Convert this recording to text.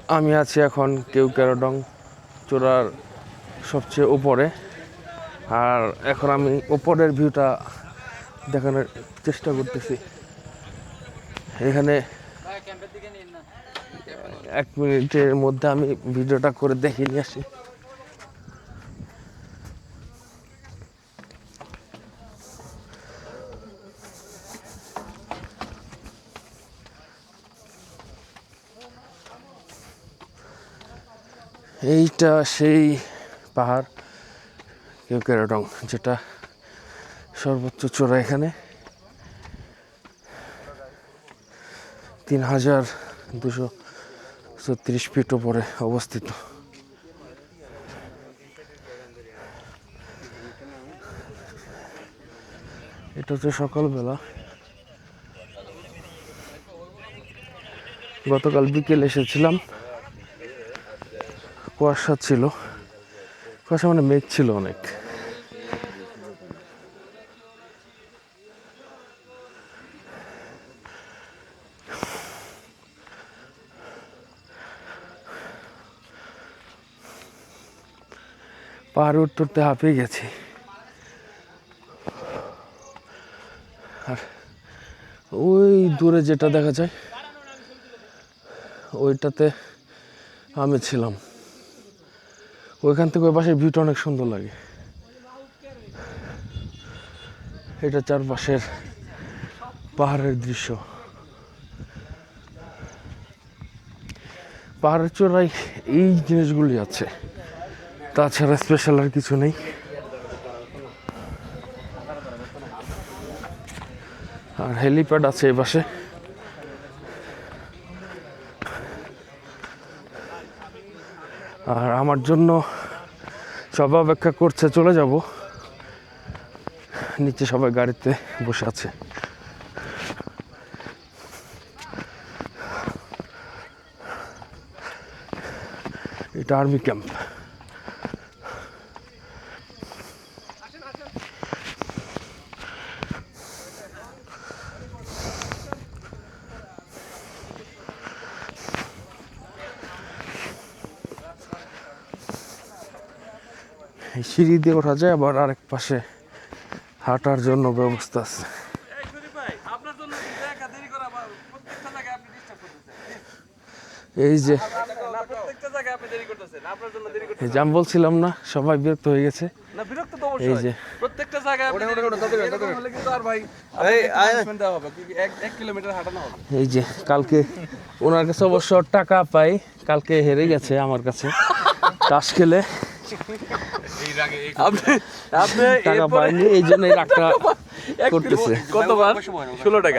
আমি আছি এখন কেওক্রাডং চূড়ার সবচেয়ে উপরে। আর এখন আমি উপরের ভিউটা দেখানোর চেষ্টা করতেছি। এখানে 1 মিনিটের মধ্যে আমি ভিডিওটা করে দেখিয়ে নিয়ে আসি। এইটা সেই পাহাড় কেওক্রাডং, যেটা সর্বোচ্চ চূড়া। এখানে 3236 ফিট উপরে অবস্থিত। এটা হচ্ছে সকালবেলা। গতকাল বিকেল এসেছিলাম, কুয়াশা ছিল, কুয়াশা মানে মেঘ ছিল অনেক। পাহাড়ে উঠতে হাঁপিয়ে গেছি। আর ওই দূরে যেটা দেখা যায় ওইটাতে আমি ছিলাম। ওইখান থেকে ওই পাশের ভিউটা অনেক সুন্দর লাগে। এটা চারপাশের পাহাড়ের দৃশ্য। পাহাড়ের চূড়ায় এই জিনিসগুলি আছে, তাছাড়া স্পেশাল আর কিছু নেই। আর হেলিপ্যাড আছে এই পাশে। আর আমার জন্য সবাই অপেক্ষা করছে, চলে যাব। নিচে সবাই গাড়িতে বসে আছে। এটা আর্মি ক্যাম্প। এই সিঁড়ি দিয়ে ওঠা যায়, আবার আরেক পাশে হাঁটার জন্য ব্যবস্থা আছে। এই যে আমি বলছিলাম না, সবাই বিরক্ত হয়ে গেছে। এই যে প্রত্যেকটা জায়গায় এই যে কালকে ওনার কাছে অবশ্য টাকা পাই, কালকে হেরে গেছে আমার কাছে তাস খেলে। টাকা পাইনি, এই জন্য রাগটা করতেছে। কতবার? 16 টাকা।